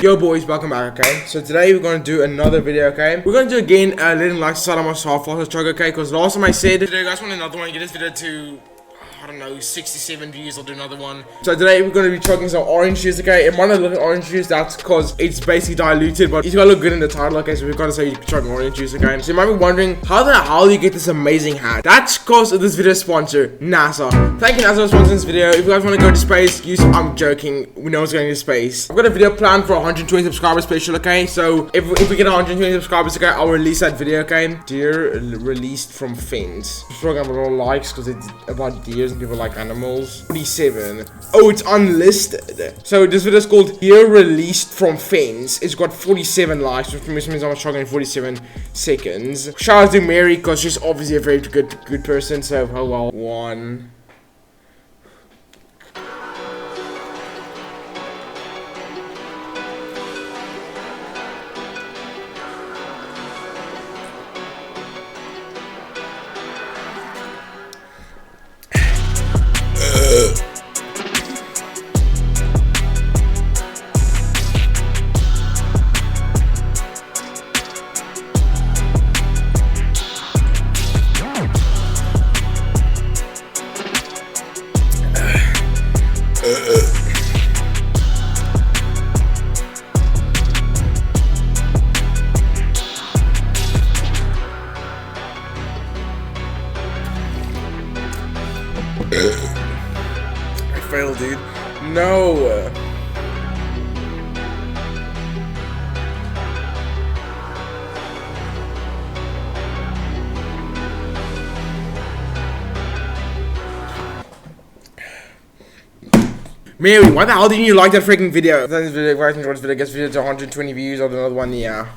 Yo boys, welcome back, okay? So today we're going to do another video, okay? We're going to do again letting like start on my soft fast chug, okay? Because last time I said, if you guys want another one, get this video to, I don't know, 67 views, I'll do another one. So today we're going to be chugging some orange juice, okay? It might not look like orange juice, that's because it's basically diluted, but it's got to look good in the title, okay? So we've got to say you're chugging orange juice, okay? So you might be wondering, how the hell do you get this amazing hat? That's because of this video sponsor, NASA. Thank you, NASA, for sponsoring this video. If you guys want to go to space, I'm joking. We know it's going to space. I've got a video planned for 120 subscribers special, okay? So if we get 120 subscribers, okay, I'll release that video, okay? Deer released from fins. I'm sure I'm gonna likes because it's about deers and people like animals. 47. Oh, it's unlisted. So this video is called Deer Released from Fins. It's got 47 likes, which means I'm struggling in 47 seconds. Shout out to Mary because she's obviously a very good person. So oh well. One. I failed, dude. No. Mary, why the hell didn't you like that freaking video? If you guys enjoyed this video, gets video to 120 views, I'll do another one, yeah.